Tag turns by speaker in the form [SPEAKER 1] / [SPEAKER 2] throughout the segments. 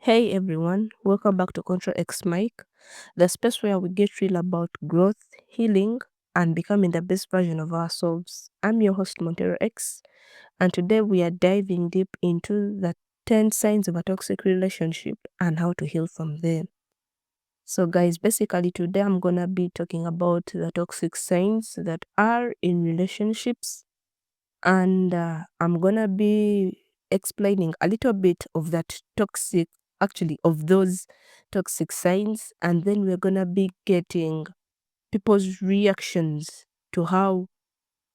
[SPEAKER 1] Hey everyone, welcome back to Control X Mike, the space where we get real about growth, healing, and becoming the best version of ourselves. I'm your host Montero X, and today we are diving deep into the 10 signs of a toxic relationship and how to heal from them. So, guys, basically, today I'm gonna be talking about the toxic signs that are in relationships, and I'm gonna be explaining a little bit of those toxic signs, and then we're gonna be getting people's reactions to how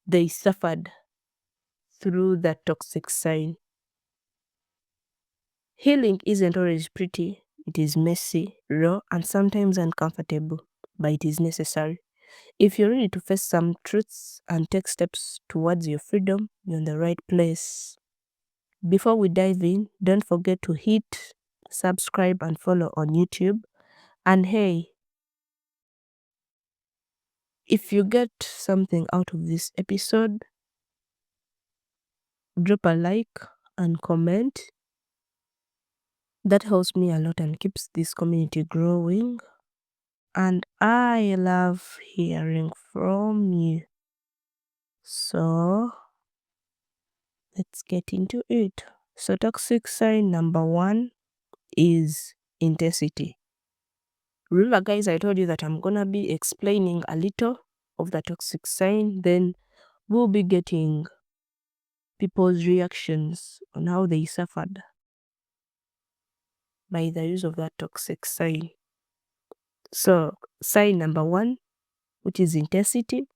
[SPEAKER 1] they suffered through that toxic sign. Healing isn't always pretty, it is messy, raw, and sometimes uncomfortable, but it is necessary. If you're ready to face some truths and take steps towards your freedom, you're in the right place. Before we dive in, don't forget to hit subscribe and follow on YouTube. And hey, if you get something out of this episode, drop a like and comment. That helps me a lot and keeps this community growing. And I love hearing from you. So let's get into it. So, toxic sign number 1 is intensity. Remember, guys, I told you that I'm gonna be explaining a little of the toxic sign, then we'll be getting people's reactions on how they suffered by the use of that toxic sign. So, sign number 1, which is intensity.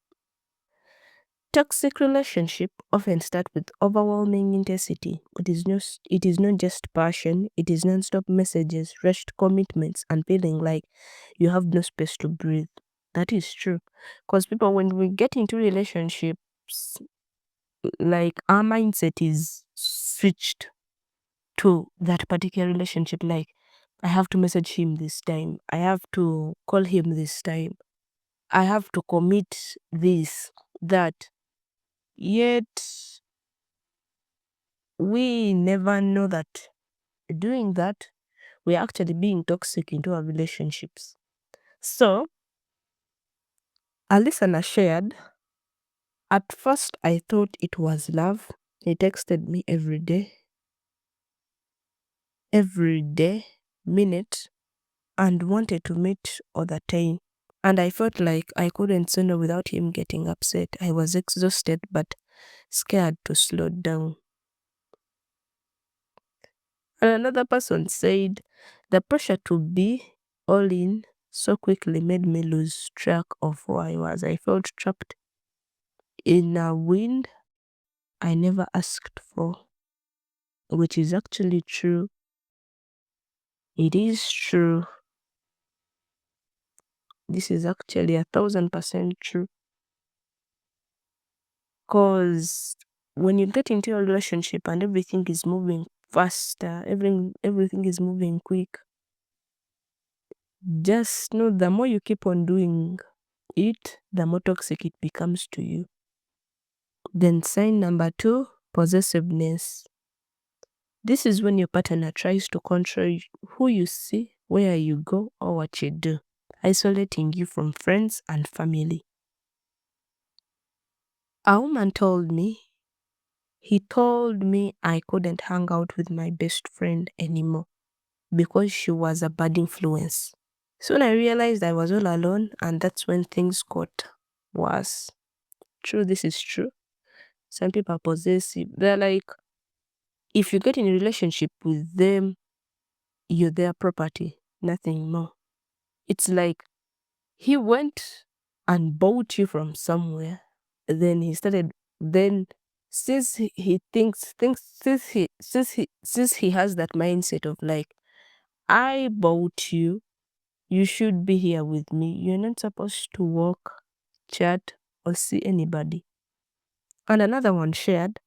[SPEAKER 1] Toxic relationship often start with overwhelming intensity. It is not just passion, it is non-stop messages, rushed commitments, and feeling like you have no space to breathe. That is true. Because people, when we get into relationships, like our mindset is switched to that particular relationship. Like, I have to message him this time, I have to call him this time, I have to commit this, that. Yet, we never know that doing that, we're actually being toxic into our relationships. So, a listener shared, at first I thought it was love. He texted me every day, minute, and wanted to meet all the time. And I felt like I couldn't sooner without him getting upset. I was exhausted but scared to slow down. And another person said, the pressure to be all in so quickly made me lose track of who I was. I felt trapped in a wind I never asked for, which is actually true. It is true. This is actually 1,000% true. Because when you get into a relationship and everything is moving faster, everything is moving quick, just know the more you keep on doing it, the more toxic it becomes to you. Then sign number 2, possessiveness. This is when your partner tries to control who you see, where you go, or what you do, isolating you from friends and family. A woman told me, he told me I couldn't hang out with my best friend anymore because she was a bad influence. Soon I realized I was all alone, and that's when things got worse. True, this is true. Some people are possessive. They're like, if you get in a relationship with them, you're their property, nothing more. It's like he went and bought you from somewhere, then he started, then since he thinks since he has that mindset of like, I bought you, you should be here with me. You're not supposed to walk, chat, or see anybody. And another one shared,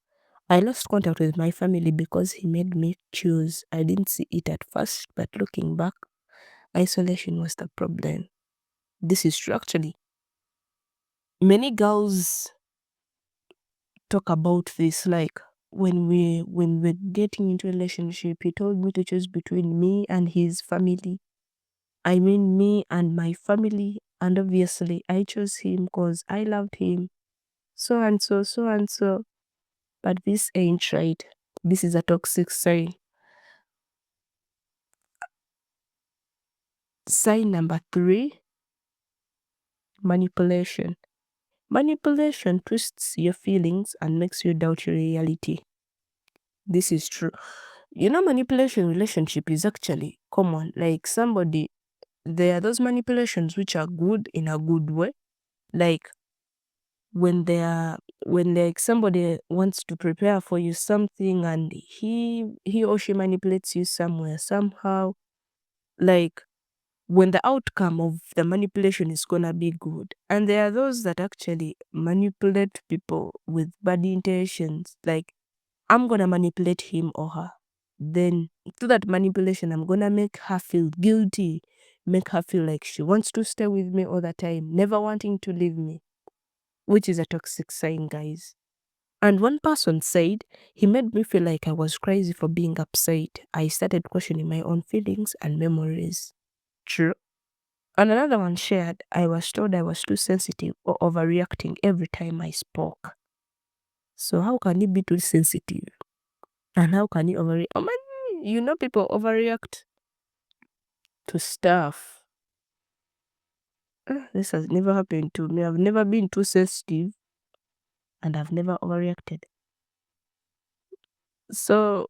[SPEAKER 1] I lost contact with my family because he made me choose. I didn't see it at first, but looking back, isolation was the problem. This is true actually. Many girls talk about this, like, when we're getting into a relationship, he told me to choose between me and his family. I mean me and my family, and obviously I chose him because I loved him. So and so, so and so. But this ain't right. This is a toxic sign. Sign number 3, manipulation. Manipulation twists your feelings and makes you doubt your reality. This is true. Manipulation in relationship is actually common. Like there are those manipulations which are good in a good way. Like when they are when like somebody wants to prepare for you something and he or she manipulates you somewhere somehow, like when the outcome of the manipulation is gonna be good. And there are those that actually manipulate people with bad intentions. Like, I'm gonna manipulate him or her. Then through that manipulation, I'm gonna make her feel guilty, make her feel like she wants to stay with me all the time, never wanting to leave me, which is a toxic sign, guys. And one person said, he made me feel like I was crazy for being upset. I started questioning my own feelings and memories. True. And another one shared, I was told I was too sensitive or overreacting every time I spoke. So how can you be too sensitive? And how can you overreact? Oh man, people overreact to stuff. This has never happened to me. I've never been too sensitive and I've never overreacted. So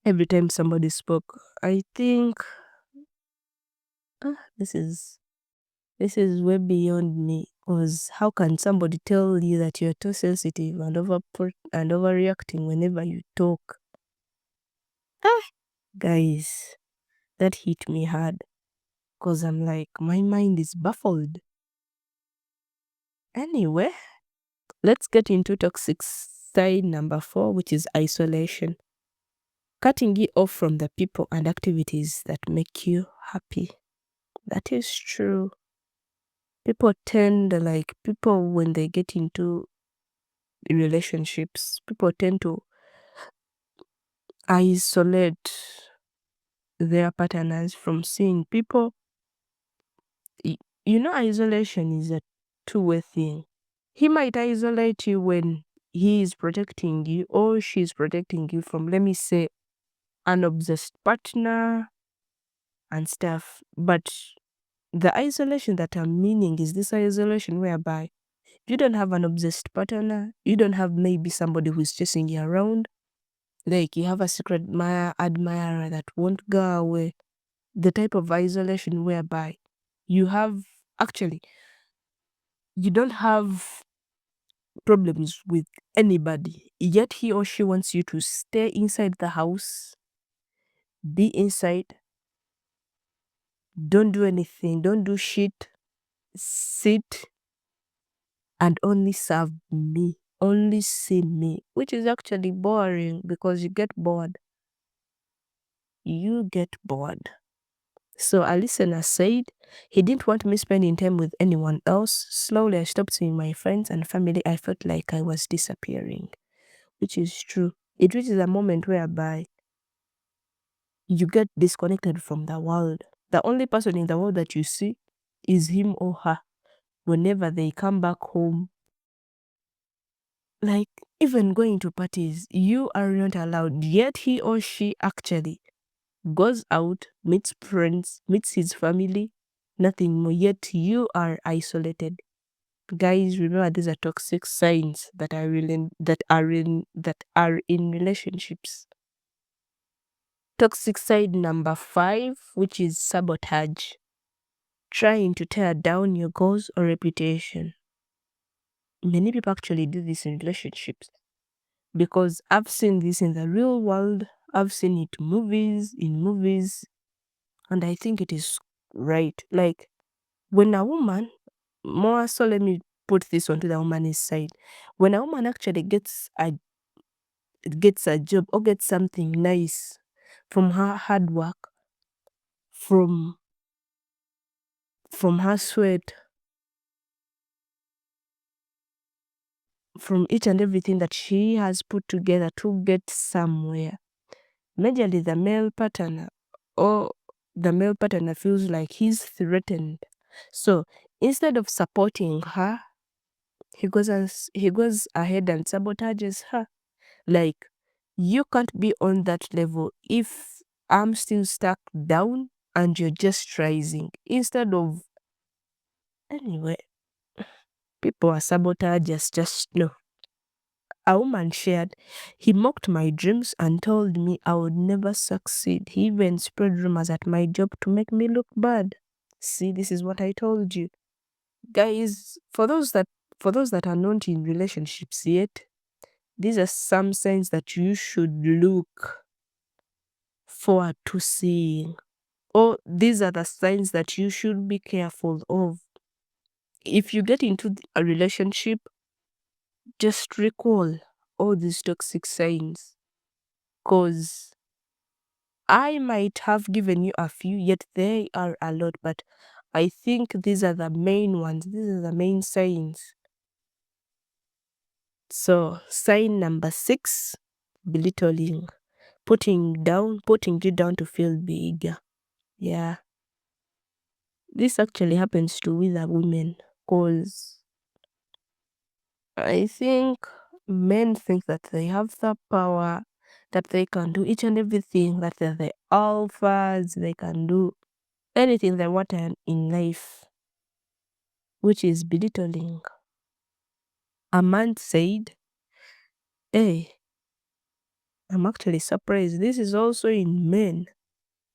[SPEAKER 1] every time somebody spoke, I think this is way beyond me. Because how can somebody tell you that you're too sensitive and overreacting whenever you talk? Guys, that hit me hard. Because I'm like, my mind is baffled. Anyway, let's get into toxic side number 4, which is isolation. Cutting you off from the people and activities that make you happy. That is true. People when they get into relationships, people tend to isolate their partners from seeing people. Isolation is a two-way thing. He might isolate you when he is protecting you or she is protecting you from, let me say, an obsessed partner and stuff. But the isolation that I'm meaning is this isolation whereby you don't have an obsessed partner, you don't have maybe somebody who's chasing you around, like you have a secret admirer that won't go away. The type of isolation whereby you don't have problems with anybody, yet he or she wants you to stay inside the house, be inside, don't do anything, don't do shit, sit and only serve me, only see me, which is actually boring because you get bored. You get bored. So a listener said he didn't want me spending time with anyone else. Slowly I stopped seeing my friends and family. I felt like I was disappearing, which is true. It reaches a moment whereby you get disconnected from the world. The only person in the world that you see is him or her. Whenever they come back home, like even going to parties, you are not allowed. Yet he or she actually goes out, meets friends, meets his family, nothing more. Yet you are isolated. Guys, remember these are toxic signs that are in relationships. Toxic side number 5, which is sabotage. Trying to tear down your goals or reputation. Many people actually do this in relationships because I've seen this in the real world. I've seen it in movies, and I think it is right. Like when a woman, more so let me put this onto the woman's side. When a woman actually gets a job or gets something nice from her hard work, from her sweat, from each and everything that she has put together to get somewhere. Majorly the male partner feels like he's threatened. So instead of supporting her, he goes ahead and sabotages her. Like, you can't be on that level if I'm still stuck down and you're just rising. Instead of, anyway, people are sabotagers, just no. A woman shared, he mocked my dreams and told me I would never succeed. He even spread rumors at my job to make me look bad. See, this is what I told you. Guys, for those that are not in relationships yet, these are some signs that you should look forward to seeing. Or these are the signs that you should be careful of. If you get into a relationship, just recall all these toxic signs. Because I might have given you a few, yet they are a lot, but I think these are the main ones. These are the main signs. So, sign number 6, belittling. Putting you down to feel bigger. Yeah. This actually happens to with a women, because I think men think that they have the power, that they can do each and everything, that they're the alphas, they can do anything they want in life, which is belittling. A man said, hey, I'm actually surprised. This is also in men.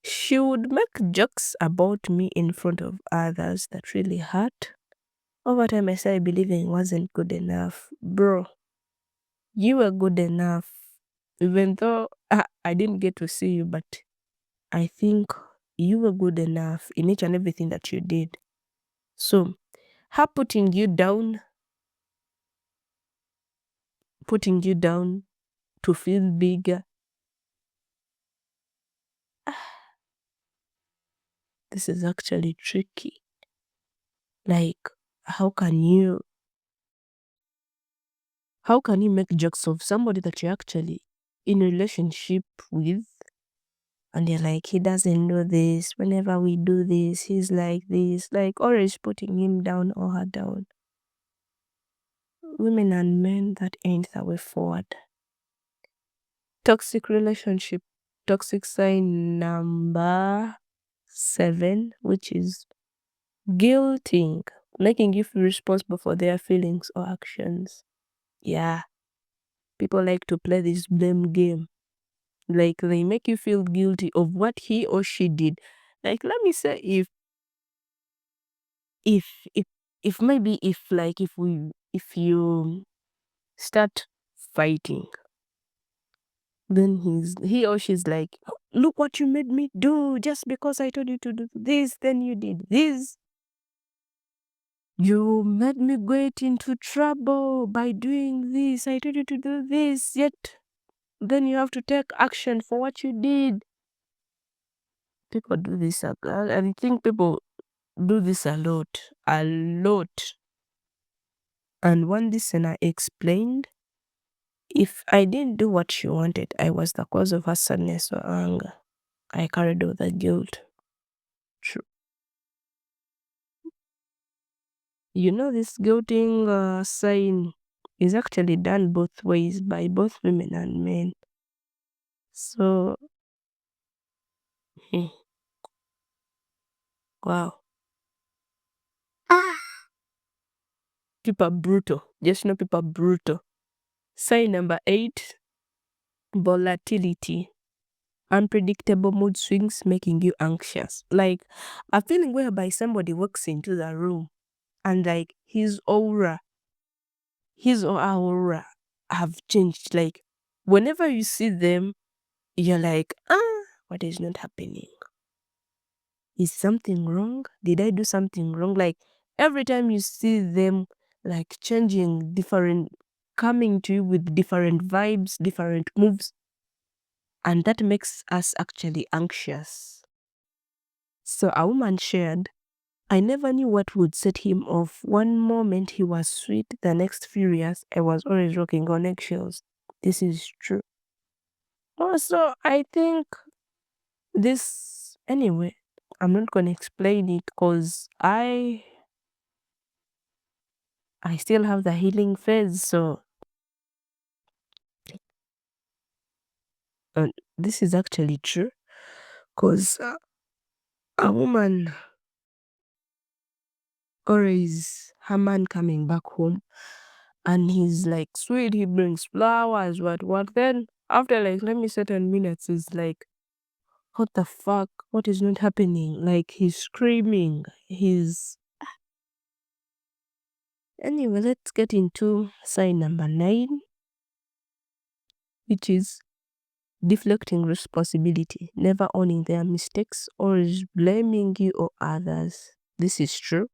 [SPEAKER 1] She would make jokes about me in front of others that really hurt. Over time, I started believing it wasn't good enough. Bro, you were good enough. Even though I didn't get to see you, but I think you were good enough in each and everything that you did. So, her putting you down to feel bigger, this is actually tricky. Like, how can you make jokes of somebody that you're actually in a relationship with, and you're like, he doesn't do this, whenever we do this, he's like this, like always putting him down or her down. Women and men, that ain't the way forward. Toxic relationship, toxic sign number 7, which is guilting, making you feel responsible for their feelings or actions. Yeah, people like to play this blame game. Like, they make you feel guilty of what he or she did. Like, let me say, if if if maybe if you start fighting, then he or she's like, look what you made me do, just because I told you to do this, then you did this. You made me get into trouble by doing this, I told you to do this, yet then you have to take action for what you did. People do this I think people do this a lot. And one listener explained, if I didn't do what she wanted, I was the cause of her sadness or anger. I carried all the guilt. True. You know, this guilting sign is actually done both ways by both women and men. So, wow. People are brutal. Just know people are brutal. Sign number 8, volatility. Unpredictable mood swings making you anxious. Like a feeling whereby somebody walks into the room and like his or her aura have changed. Like whenever you see them, you're like, what is not happening? Is something wrong? Did I do something wrong? Like every time you see them like changing different, coming to you with different vibes, different moves, and that makes us actually anxious. So a woman shared, I never knew what would set him off. One moment he was sweet, the next furious. I was always walking on eggshells. This is true. Also, I think this, anyway, I'm not gonna explain it because I still have the healing phase, so this is actually true because a woman always her man coming back home and he's like sweet, he brings flowers, what then after like let me certain minutes is like what the fuck, what is not happening, like he's screaming, he's anyway. Let's get into sign number 9, which is deflecting responsibility, never owning their mistakes, always blaming you or others. This is true.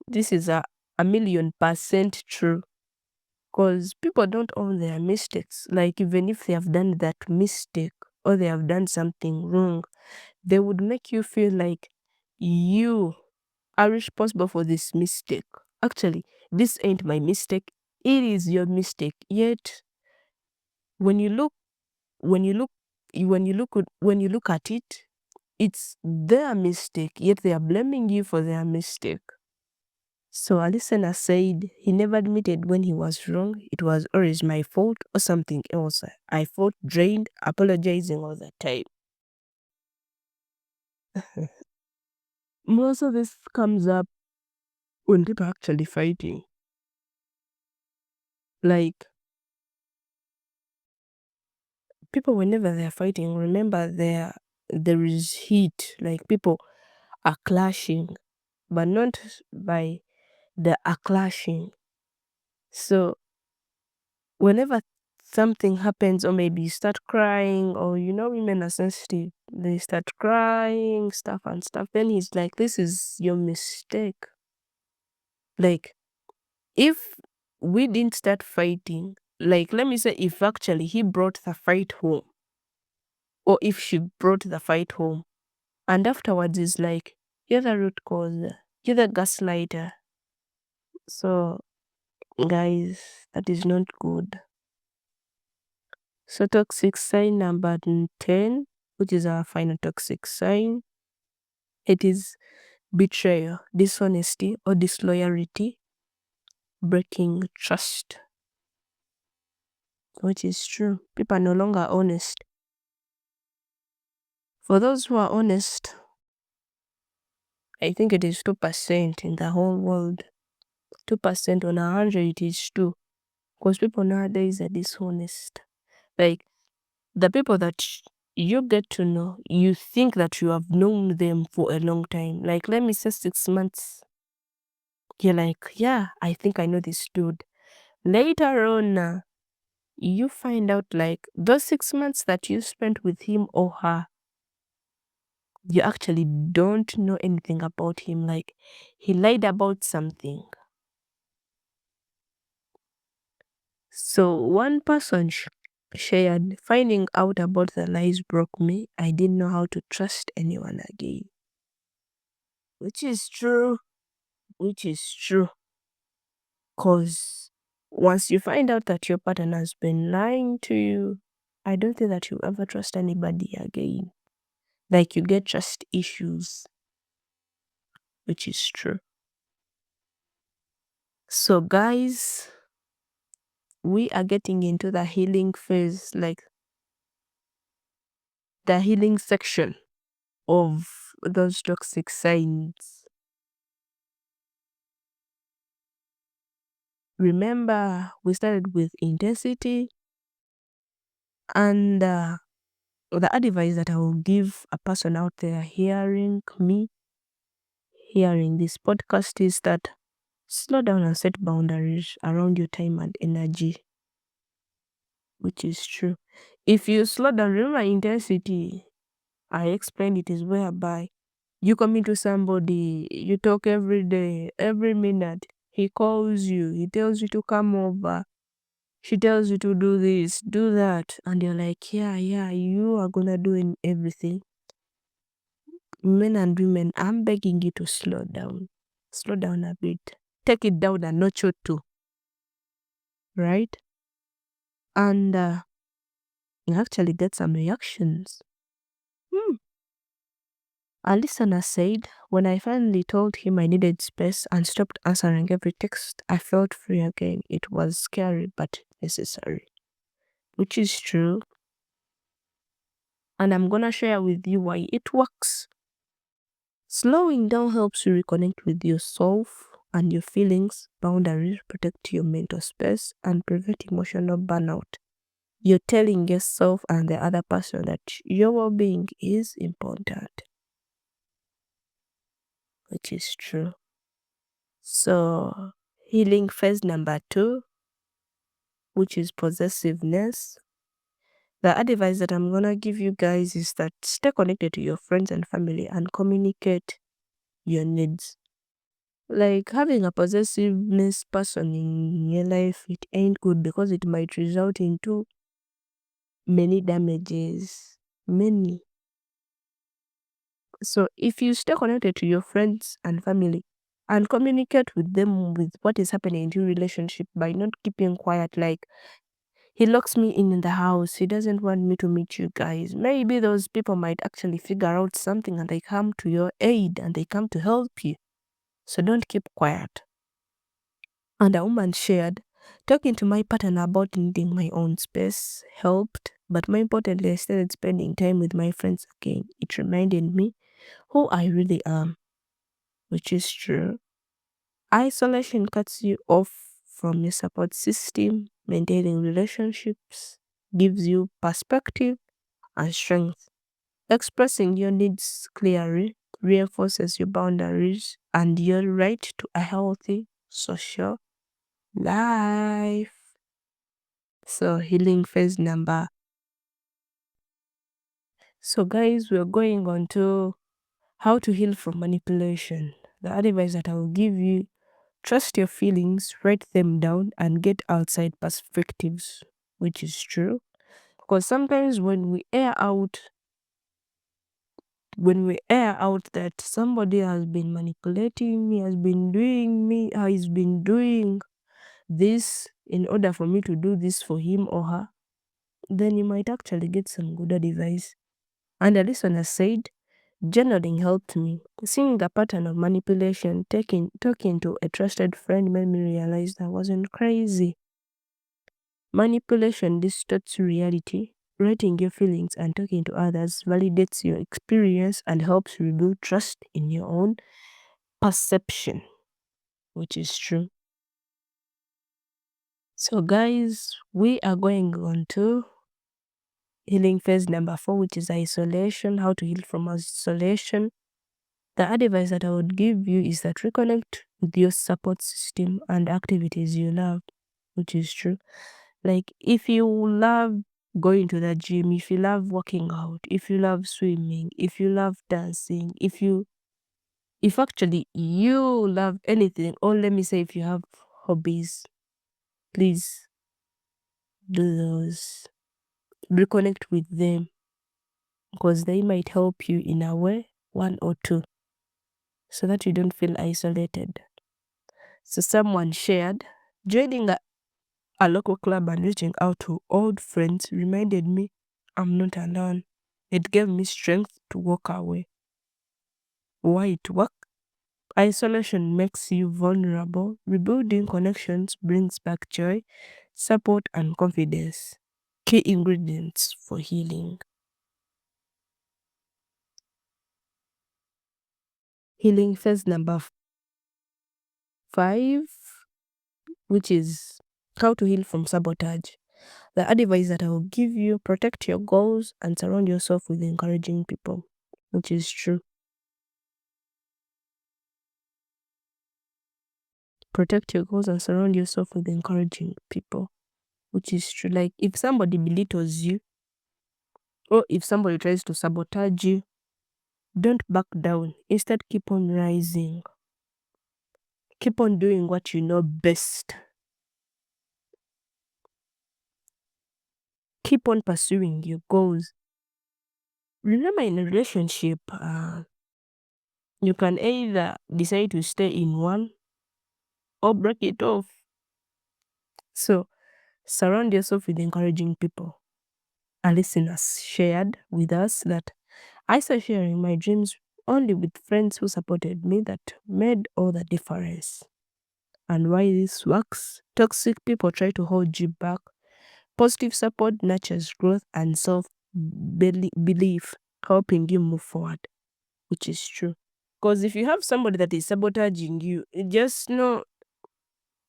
[SPEAKER 1] This is a million percent true. Because people don't own their mistakes. Like even if they have done that mistake or they have done something wrong, they would make you feel like you are responsible for this mistake. Actually, this ain't my mistake. It is your mistake. Yet when you look when you look when you look at it, it's their mistake, yet they are blaming you for their mistake. So a listener said he never admitted when he was wrong. It was always my fault or something else. I felt drained, apologizing all the time. Most of this comes up when people are actually fighting. Like people, whenever they're fighting, remember there is heat. Like people are clashing, but not by the are clashing. So whenever something happens, or maybe you start crying, or women are sensitive, they start crying, stuff and stuff, then he's like, this is your mistake. Like, if we didn't start fighting, like, let me say, if actually he brought the fight home, or if she brought the fight home, and afterwards is like, you're the root cause, you're the gaslighter. So, guys, that is not good. So toxic sign number 10, which is our final toxic sign, it is betrayal, dishonesty, or disloyalty, breaking trust, which is true. People are no longer honest. For those who are honest, I think it is 2% in the whole world. 2% on 100, it is 2. Because people nowadays are dishonest. Like, the people that you get to know, you think that you have known them for a long time. Like, let me say 6 months. You're like, yeah, I think I know this dude. Later on, you find out like those 6 months that you spent with him or her, you actually don't know anything about him. Like, he lied about something. So one person shared, finding out about the lies broke me. I didn't know how to trust anyone again. Which is true. Which is true. Because once you find out that your partner has been lying to you, I don't think that you ever trust anybody again. Like, you get trust issues, which is true. So, guys, we are getting into the healing phase, like the healing section of those toxic signs. Remember, we started with intensity, and the advice that I will give a person out there hearing me, hearing this podcast, is that slow down and set boundaries around your time and energy, which is true. If you slow down, remember intensity, I explained it, is whereby you come into somebody, you talk every day, every minute, he calls you, he tells you to come over, she tells you to do this, do that, and you're like, yeah, you are gonna do everything. men and women, I'm begging you to slow down. Slow down a bit. Take it down a notch or two, right? And you actually get some reactions. Hmm. A listener said, when I finally told him I needed space and stopped answering every text, I felt free again. It was scary but necessary, which is true. And I'm gonna share with you why it works. Slowing down helps you reconnect with yourself and your feelings, boundaries, protect your mental space, and prevent emotional burnout. You're telling yourself and the other person that your well being is important, which is true. So, healing phase number 2, which is possessiveness. The advice that I'm gonna give you guys is that stay connected to your friends and family and communicate your needs. Like having a possessiveness person in your life, it ain't good because it might result into many damages. Many. So if you stay connected to your friends and family and communicate with them with what is happening in your relationship by not keeping quiet, like he locks me in the house, he doesn't want me to meet you guys. Maybe those people might actually figure out something and they come to your aid and they come to help you. So don't keep quiet. And a woman shared, talking to my partner about needing my own space helped, but more importantly, I started spending time with my friends again. It reminded me who I really am, which is true. Isolation cuts you off from your support system, maintaining relationships gives you perspective and strength. Expressing your needs clearly reinforces your boundaries and your right to a healthy social life. So healing phase number. So guys, we're going on to how to heal from manipulation. The advice that I will give you, trust your feelings, write them down, and get outside perspectives, which is true. Because sometimes when we air out that somebody has been manipulating me, has been doing this in order for me to do this for him or her, then you might actually get some good advice. And the listener said, journaling helped me. Seeing the pattern of manipulation, talking to a trusted friend made me realize I wasn't crazy. Manipulation distorts reality. Writing your feelings and talking to others validates your experience and helps rebuild trust in your own perception, which is true. So, guys, we are going on to healing phase number 4, which is isolation, how to heal from isolation. The advice that I would give you is that reconnect with your support system and activities you love, which is true. Like if you love going to the gym, if you love working out, if you love swimming, if you love dancing, if actually you love anything, or let me say if you have hobbies, please do those. Reconnect with them because they might help you in a way, one or two, so that you don't feel isolated. So someone shared, joining a local club and reaching out to old friends reminded me I'm not alone. It gave me strength to walk away. Why it worked? Isolation makes you vulnerable. Rebuilding connections brings back joy, support, and confidence. Key ingredients for healing. Healing phase number 5, which is how to heal from sabotage. The advice that I will give you, protect your goals and surround yourself with encouraging people, which is true. Protect your goals and surround yourself with encouraging people, which is true. Like if somebody belittles you or if somebody tries to sabotage you, don't back down. Instead, keep on rising. Keep on doing what you know best. Keep on pursuing your goals. Remember, in a relationship, You can either decide to stay in one or break it off. So surround yourself with encouraging people. A listener shared with us that I started sharing my dreams only with friends who supported me that made all the difference. And why this works? Toxic people try to hold you back. Positive support nurtures growth and self belief, helping you move forward, which is true. Because if you have somebody that is sabotaging you, just know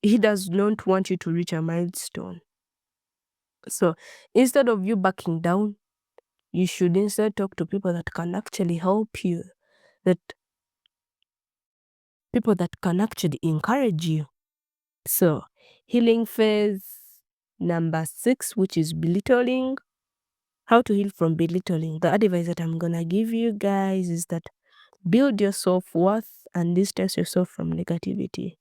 [SPEAKER 1] he does not want you to reach a milestone. So instead of you backing down, you should instead talk to people that can actually help you, that people that can actually encourage you. So healing phase number 6, which is belittling. How to heal from belittling. The advice that I'm gonna give you guys is that build your self-worth and distance yourself from negativity.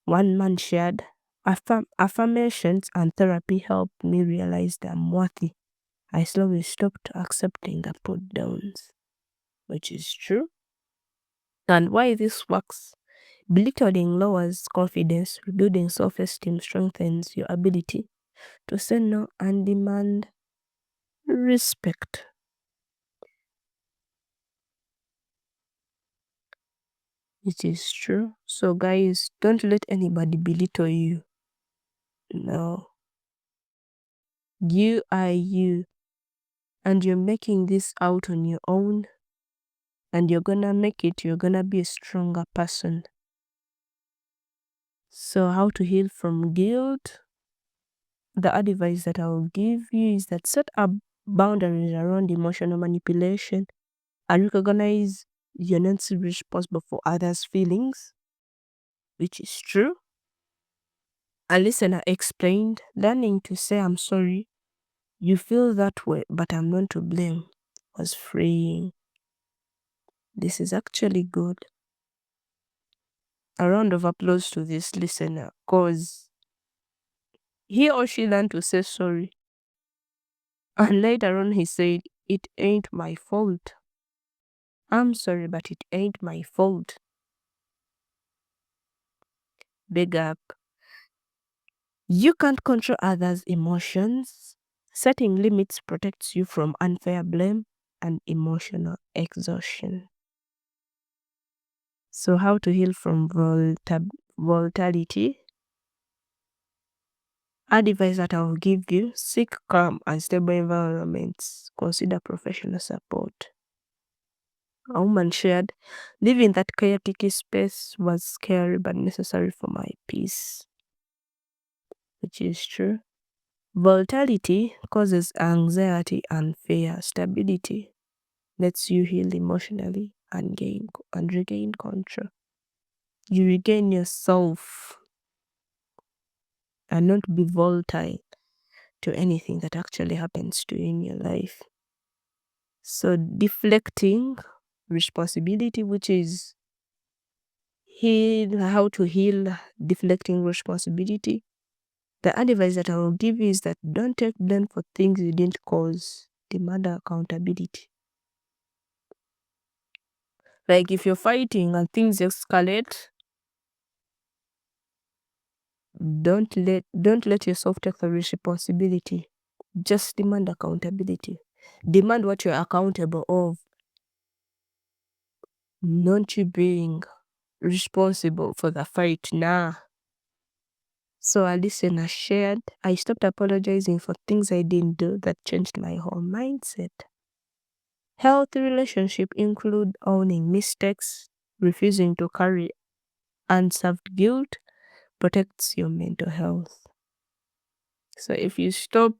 [SPEAKER 1] One man shared, affirmations and therapy helped me realize that I'm worthy. I slowly stopped accepting the put downs, which is true. And why this works? Belittling lowers confidence, rebuilding self esteem strengthens your ability to say no and demand respect. It is true. So, guys, don't let anybody belittle you. No. You are you, and you're making this out on your own, and you're gonna make it. You're gonna be a stronger person. So, how to heal from guilt? The advice that I will give you is that set up boundaries around emotional manipulation and recognize you're not responsible for others' feelings, which is true. A listener explained, learning to say, I'm sorry, you feel that way, but I'm not to blame, was freeing. This is actually good. A round of applause to this listener, because he or she learned to say sorry. And later on, he said, it ain't my fault. I'm sorry, but it ain't my fault. Big up. You can't control others' emotions. Setting limits protects you from unfair blame and emotional exhaustion. So, how to heal from volatility? Advice that I will give you: seek calm and stable environments. Consider professional support. A woman shared, living that chaotic space was scary but necessary for my peace, which is true. Volatility causes anxiety and fear. Stability lets you heal emotionally and regain control. You regain yourself and not be volatile to anything that actually happens to you in your life. So deflecting responsibility, which is how to heal deflecting responsibility. The advice that I will give you is that don't take blame for things you didn't cause. Demand accountability. Like if you're fighting and things escalate, don't let yourself take the responsibility. Just demand accountability. Demand what you're accountable of, not you being responsible for the fight. Nah. So a listener shared, I stopped apologizing for things I didn't do that changed my whole mindset. Healthy relationship include owning mistakes, refusing to carry unserved guilt, protects your mental health. So if you stop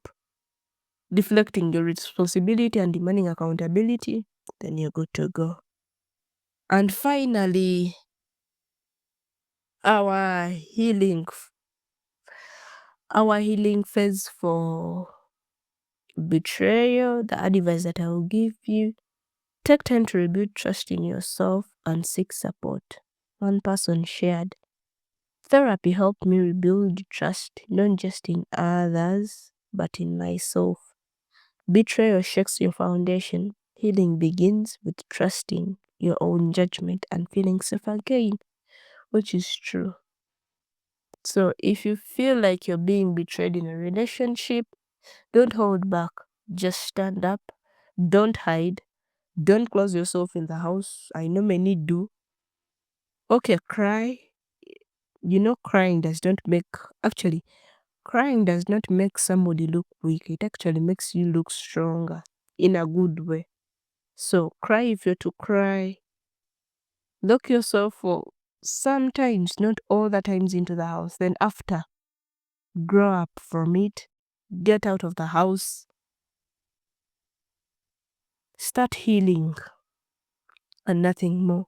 [SPEAKER 1] deflecting your responsibility and demanding accountability, then you're good to go. And finally, our healing phase for betrayal, the advice that I will give you: take time to rebuild trust in yourself and seek support. One person shared, therapy helped me rebuild trust not just in others, but in myself. Betrayal shakes your foundation. Healing begins with trusting your own judgment and feeling safe again, which is true. So if you feel like you're being betrayed in a relationship, don't hold back. Just stand up. Don't hide. Don't close yourself in the house. I know many do. Okay, cry. Crying does not make, actually, crying does not make somebody look weak. It actually makes you look stronger in a good way. So cry if you're to cry. Lock yourself for sometimes, not all the times, into the house. Then after, grow up from it. Get out of the house. Start healing and nothing more.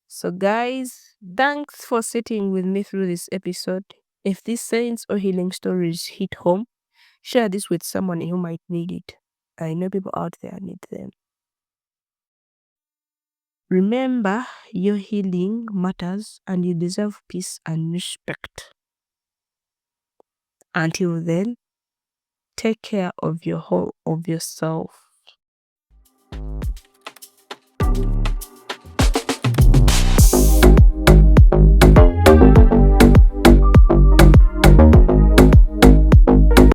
[SPEAKER 1] So guys, thanks for sitting with me through this episode. If these sayings or healing stories hit home, share this with someone who might need it. I know people out there need them. Remember, your healing matters and you deserve peace and respect. Until then, take care of yourself.